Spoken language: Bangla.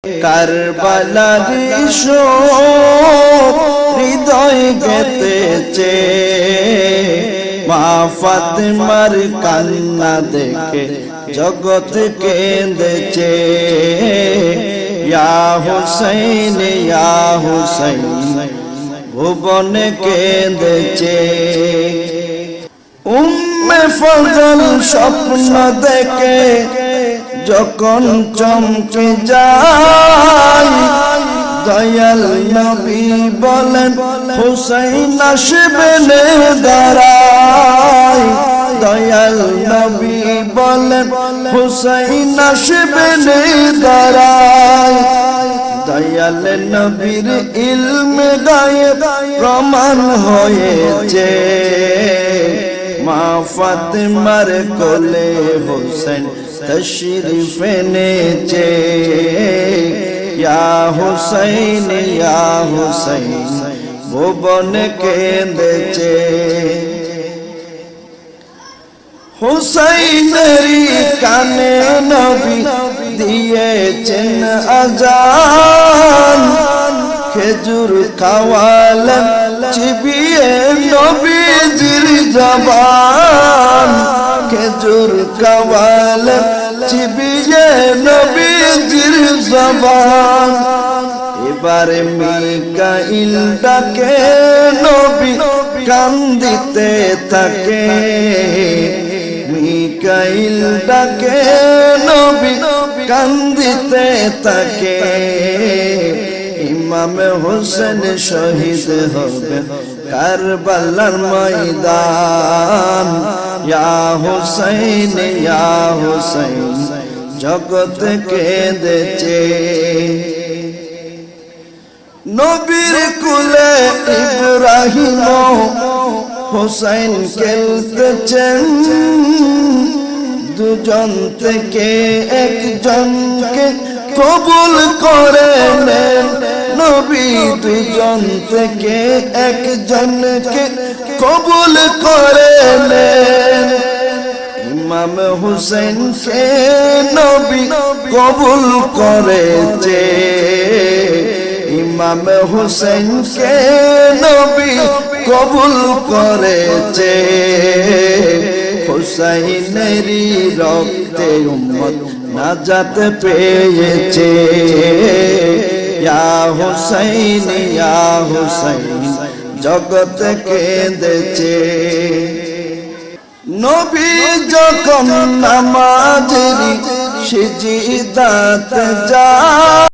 কারবালার শোক হৃদয় গেতেছে, মা ফাতেমার কান্না দেখে জগৎ কেঁদেছে। ইয়া হুসাইন ইয়া হুসাইন ভুবন কেঁদেছে। উম্মে ফজল স্বপ্ন দেখে যখন চমকে যায়, দয়াল নবী বলেন হুসাইন আসবেন দাঁড়ায়। দয়াল নবী বলেন হুসাইন আসবেন দাঁড়ায়। দয়াল নবীর ইলমে গায়েব প্রমাণ হয়েছে, মা ফাতেমার কোলে হুসাইন তশরিফ এনেছে। ইয়া হুসাইন ইয়া হুসাইন ভুবন কেঁদেছে। হুসাইনেরই কানে নবী দিয়েছেন আজান, খেজুর খাওয়ালেন চিবিয়ে নবীজির জবান। খেজুর খাওয়ালেন চিবিয়ে নবীজির জবান। এবারে মিকাইল ডাকে নবী কান্দিতে থাকে। মিকাইল ডাকে নবী কান্দিতে থাকে। ইমাম হোসেন শহীদ হবে কারবালার ময়দান। ইয়া হুসাইন ইয়া হুসাইন জগৎ কেঁদেছে। নবীর কুলে ইব্রাহিম হুসাইন খেলতেছেন, দুজন থেকে একজনকে কবুল করে নেন নবী। দুজন থেকে একজনকে কবুল করে নেন। ইমাম হুসাইন কে নবী কবুল করেছে। ইমাম হুসাইন কে নবী কবুল করেছে। হুসাইনেরই রক্তে উম্মত নাজাত পেয়েছে। ইয়া হুসাইন ইয়া হুসাইন জগৎ কেঁদেছে। নবী যখন নামাজের সিজদাতে যায়,